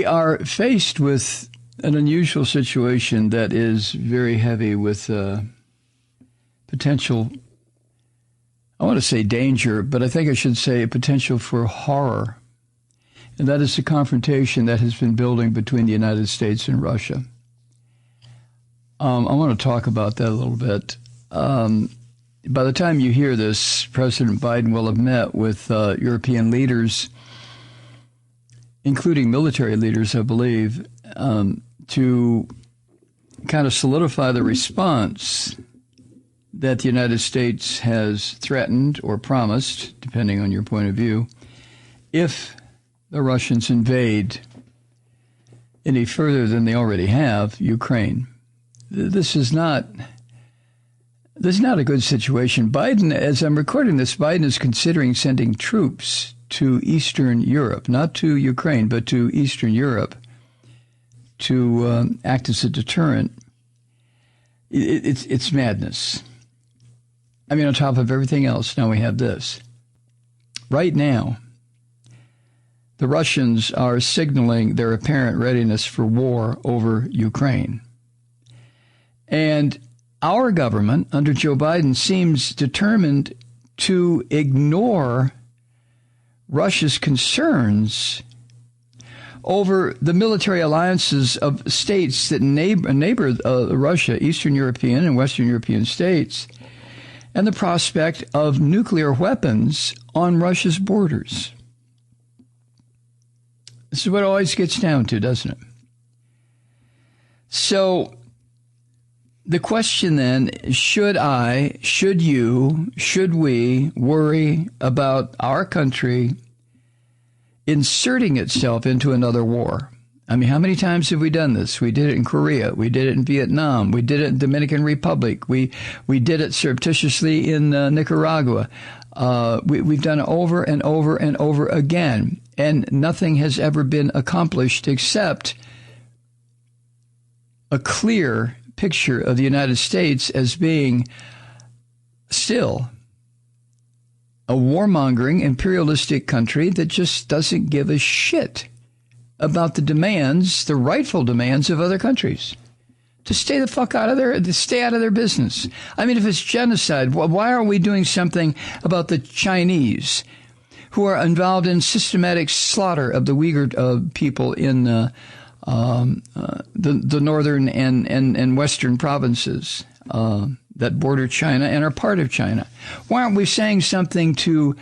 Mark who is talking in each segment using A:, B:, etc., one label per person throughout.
A: are faced with an unusual situation that is very heavy with potential, I want to say danger, but I think I should say potential for horror. And that is the confrontation that has been building between the United States and Russia. I want to talk about that a little bit. By the time you hear this, President Biden will have met with European leaders, including military leaders, I believe, to kind of solidify the response that the United States has threatened or promised, depending on your point of view, if the Russians invade any further than they already have Ukraine. This is not a good situation. Biden, as I'm recording this, Biden is considering sending troops to Eastern Europe, not to Ukraine, but to Eastern Europe, to act as a deterrent. It's madness. I mean, on top of everything else, now we have this. Right now, the Russians are signaling their apparent readiness for war over Ukraine. And our government, under Joe Biden, seems determined to ignore Russia's concerns over the military alliances of states that neighbor Russia, Eastern European and Western European states, and the prospect of nuclear weapons on Russia's borders. This is what it always gets down to, doesn't it? So the question then, should we worry about our country inserting itself into another war? I mean, how many times have we done this? We did it in Korea. We did it in Vietnam. We did it in Dominican Republic. We did it surreptitiously in Nicaragua. We've done it over and over and over again, and nothing has ever been accomplished except a clear picture of the United States as being still a warmongering, imperialistic country that just doesn't give a shit about the demands, the rightful demands of other countries. To stay the fuck out of to stay out of their business. I mean, if it's genocide, why are we doing something about the Chinese who are involved in systematic slaughter of the Uyghur people in the northern and western provinces that border China and are part of China? Why aren't we saying something to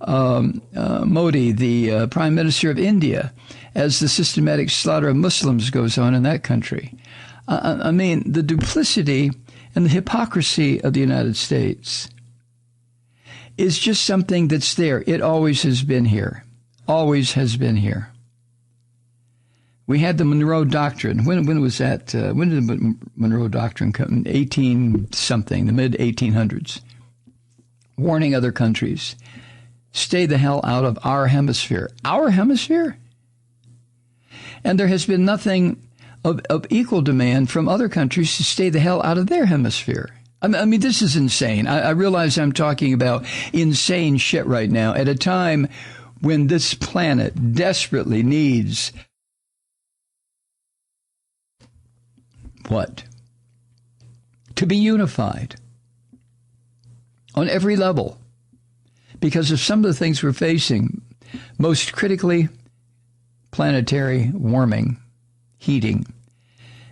A: Modi, the Prime Minister of India, as the systematic slaughter of Muslims goes on in that country? I mean, the duplicity and the hypocrisy of the United States is just something that's there. It always has been here. Always has been here. We had the Monroe Doctrine. When was that? When did the Monroe Doctrine come? 18-something, the mid-1800s. Warning other countries, stay the hell out of our hemisphere. Our hemisphere? And there has been nothing of equal demand from other countries to stay the hell out of their hemisphere. I mean, this is insane. I realize I'm talking about insane shit right now at a time when this planet desperately needs what? To be unified on every level because of some of the things we're facing, most critically, planetary warming, heating.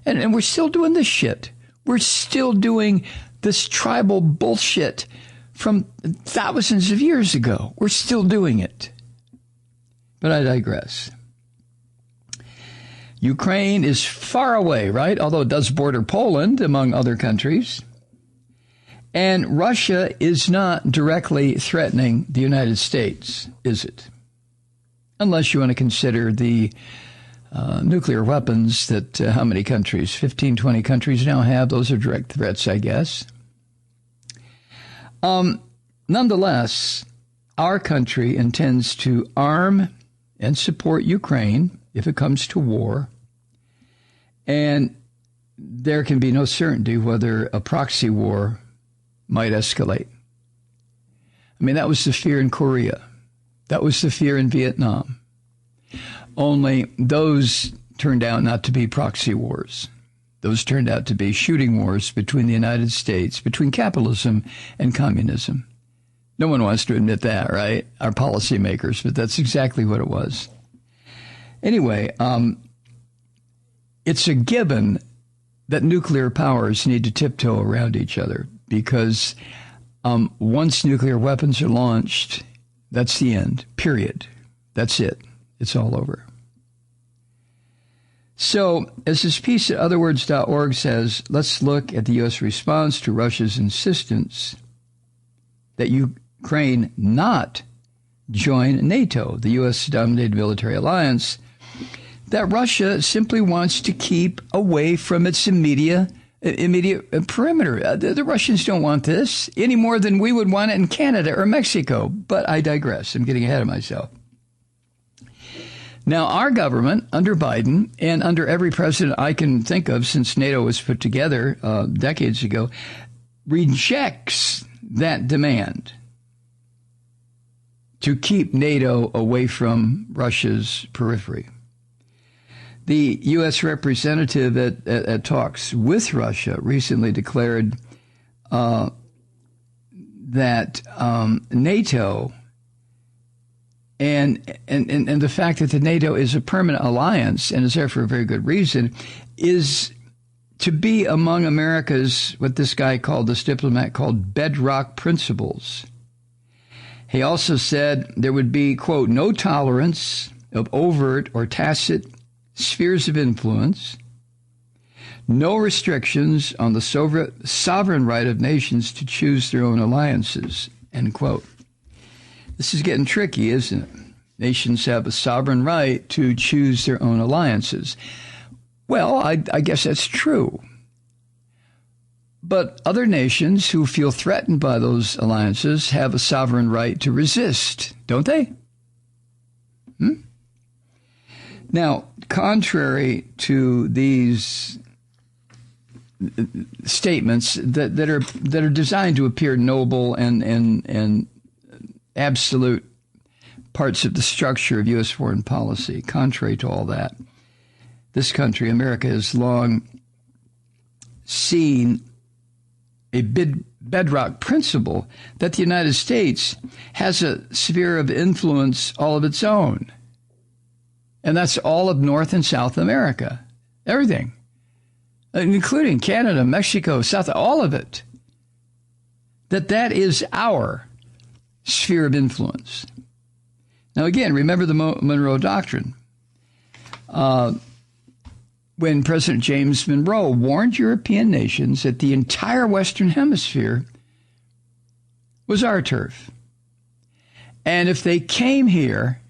A: And we're still doing this shit. We're still doing this tribal bullshit from thousands of years ago. We're still doing it. But I digress. Ukraine is far away, right? Although it does border Poland, among other countries. And Russia is not directly threatening the United States, is it? Unless you want to consider the nuclear weapons that how many countries? 15, 20 countries now have. Those are direct threats, I guess. Nonetheless, our country intends to arm and support Ukraine if it comes to war. And there can be no certainty whether a proxy war might escalate. I mean, that was the fear in Korea. That was the fear in Vietnam. Only those turned out not to be proxy wars. Those turned out to be shooting wars between the United States, between capitalism and communism. No one wants to admit that, right? Our policymakers, but that's exactly what it was. Anyway, it's a given that nuclear powers need to tiptoe around each other because once nuclear weapons are launched, that's the end, period. That's it. It's all over. So, as this piece at otherwords.org says, let's look at the U.S. response to Russia's insistence that Ukraine not join NATO, the U.S.-dominated military alliance, that Russia simply wants to keep away from its immediate perimeter. The Russians don't want this any more than we would want it in Canada or Mexico. But I digress. I'm getting ahead of myself. Now, our government, under Biden and under every president I can think of since NATO was put together decades ago, rejects that demand to keep NATO away from Russia's periphery. The U.S. representative at talks with Russia recently declared that NATO and the fact that the NATO is a permanent alliance and is there for a very good reason is to be among America's, what this diplomat called bedrock principles. He also said there would be, quote, no tolerance of overt or tacit spheres of influence, no restrictions on the sovereign right of nations to choose their own alliances, end quote. This is getting tricky, isn't it? Nations have a sovereign right to choose their own alliances. Well, I guess that's true. But other nations who feel threatened by those alliances have a sovereign right to resist, don't they? Now, contrary to these statements that are designed to appear noble and absolute parts of the structure of U.S. foreign policy, contrary to all that, this country, America, has long seen a bedrock principle that the United States has a sphere of influence all of its own. And that's all of North and South America. Everything. Including Canada, Mexico, South, all of it. That is our sphere of influence. Now, again, remember the Monroe Doctrine. When President James Monroe warned European nations that the entire Western Hemisphere was our turf. And if they came here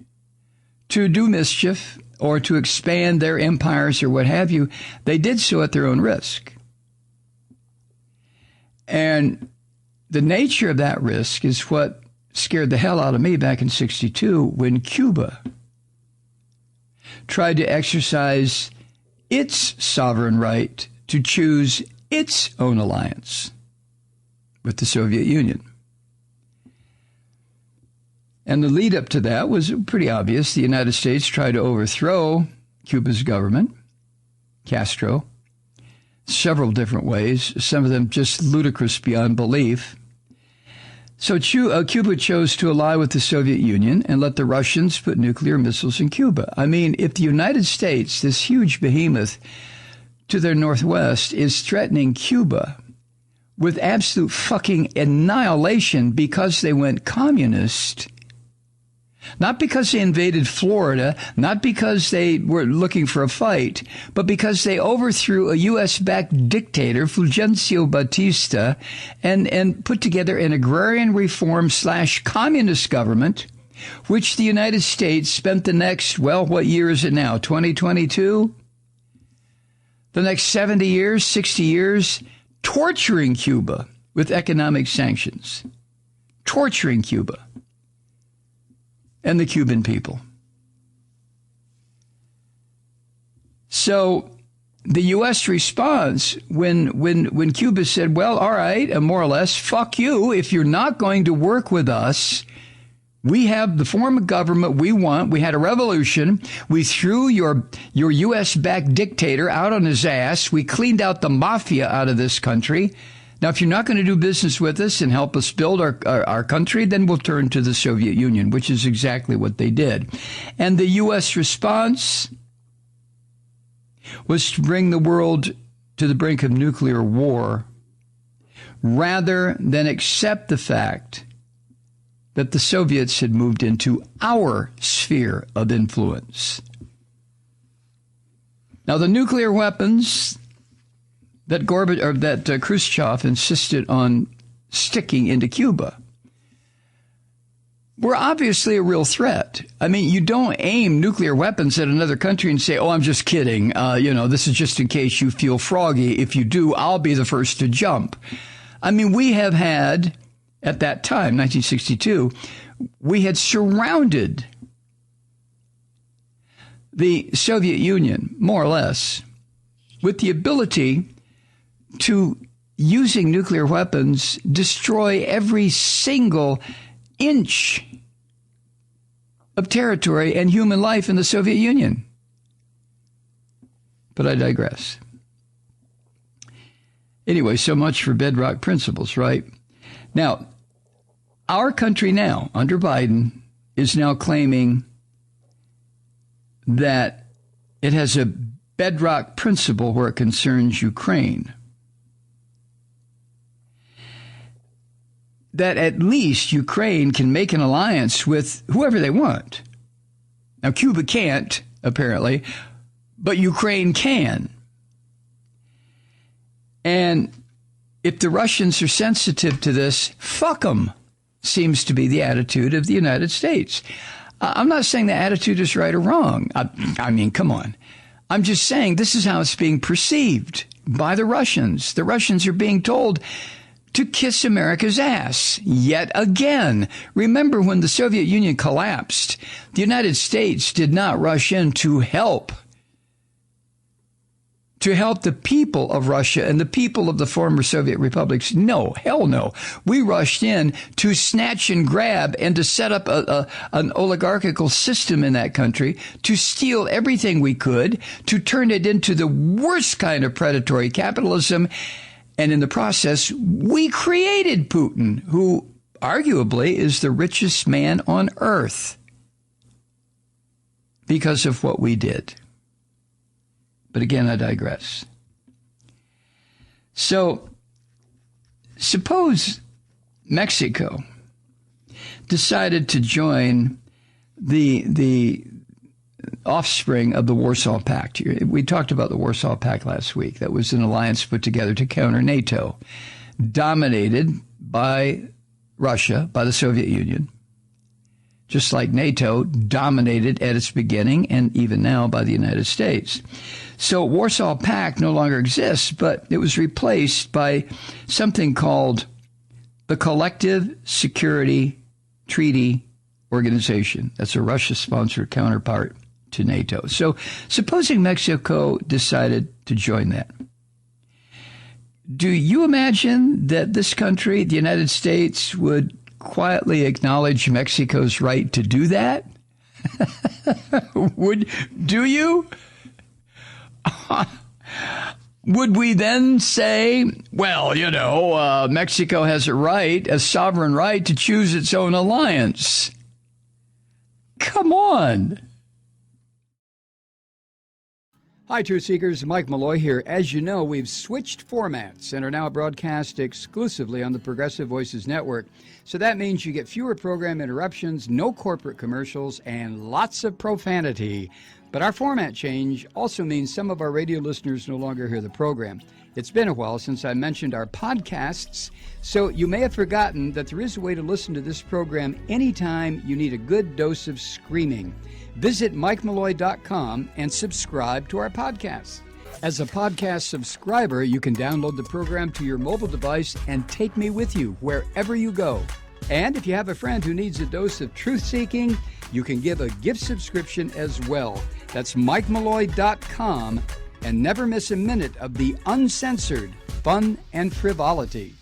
A: to do mischief or to expand their empires or what have you, they did so at their own risk. And the nature of that risk is what scared the hell out of me back in '62 when Cuba tried to exercise its sovereign right to choose its own alliance with the Soviet Union. And the lead up to that was pretty obvious. The United States tried to overthrow Cuba's government, Castro, several different ways, some of them just ludicrous beyond belief. So Cuba chose to ally with the Soviet Union and let the Russians put nuclear missiles in Cuba. I mean, if the United States, this huge behemoth to their northwest, is threatening Cuba with absolute fucking annihilation because they went communist, not because they invaded Florida, not because they were looking for a fight, but because they overthrew a U.S.-backed dictator, Fulgencio Batista, and put together an agrarian reform / communist government, which the United States spent the next, well, what year is it now, 2022? The next 70 years, 60 years, torturing Cuba with economic sanctions, torturing Cuba and the Cuban people. So the U.S. response when Cuba said, well, all right, more or less, fuck you. If you're not going to work with us, We have the form of government we want. We had a revolution. We threw your U.S.-backed dictator out on his ass. We cleaned out the mafia out of this country. Now, if you're not going to do business with us and help us build our country, then we'll turn to the Soviet Union, which is exactly what they did. And the U.S. response was to bring the world to the brink of nuclear war rather than accept the fact that the Soviets had moved into our sphere of influence. Now, the nuclear weapons that Khrushchev insisted on sticking into Cuba were obviously a real threat. I mean, you don't aim nuclear weapons at another country and say, oh, I'm just kidding. This is just in case you feel froggy. If you do, I'll be the first to jump. I mean, we have had, at that time, 1962, we had surrounded the Soviet Union, more or less, with the ability to, using nuclear weapons, destroy every single inch of territory and human life in the Soviet Union. But I digress. Anyway, so much for bedrock principles, right? Now, our country now, under Biden, is now claiming that it has a bedrock principle where it concerns Ukraine. That at least Ukraine can make an alliance with whoever they want. Now, Cuba can't, apparently, but Ukraine can. And if the Russians are sensitive to this, fuck them, seems to be the attitude of the United States. I'm not saying the attitude is right or wrong. I mean, come on. I'm just saying this is how it's being perceived by the Russians. The Russians are being told to kiss America's ass yet again. Remember when the Soviet Union collapsed, the United States did not rush in to help the people of Russia and the people of the former Soviet republics. No, hell no. We rushed in to snatch and grab and to set up an oligarchical system in that country, to steal everything we could, to turn it into the worst kind of predatory capitalism. And in the process, we created Putin, who arguably is the richest man on earth because of what we did. But again, I digress. So, suppose Mexico decided to join the offspring of the Warsaw Pact. We talked about the Warsaw Pact last week. That was an alliance put together to counter NATO, dominated by Russia, by the Soviet Union, just like NATO dominated at its beginning and even now by the United States. So Warsaw Pact no longer exists, but it was replaced by something called the Collective Security Treaty Organization. That's a Russia-sponsored counterpart to NATO. So supposing Mexico decided to join that, do you imagine that this country, the United States, would quietly acknowledge Mexico's right to do that? Do you? Would we then say, well, Mexico has a sovereign right to choose its own alliance? Come on. Hi, Truth Seekers. Mike Malloy here. As you know, we've switched formats and are now broadcast exclusively on the Progressive Voices Network. So that means you get fewer program interruptions, no corporate commercials, and lots of profanity. But our format change also means some of our radio listeners no longer hear the program. It's been a while since I mentioned our podcasts, so you may have forgotten that there is a way to listen to this program anytime you need a good dose of screaming. Visit MikeMalloy.com and subscribe to our podcast. As a podcast subscriber, you can download the program to your mobile device and take me with you wherever you go. And if you have a friend who needs a dose of truth-seeking, you can give a gift subscription as well. That's MikeMalloy.com, and never miss a minute of the uncensored fun and frivolity.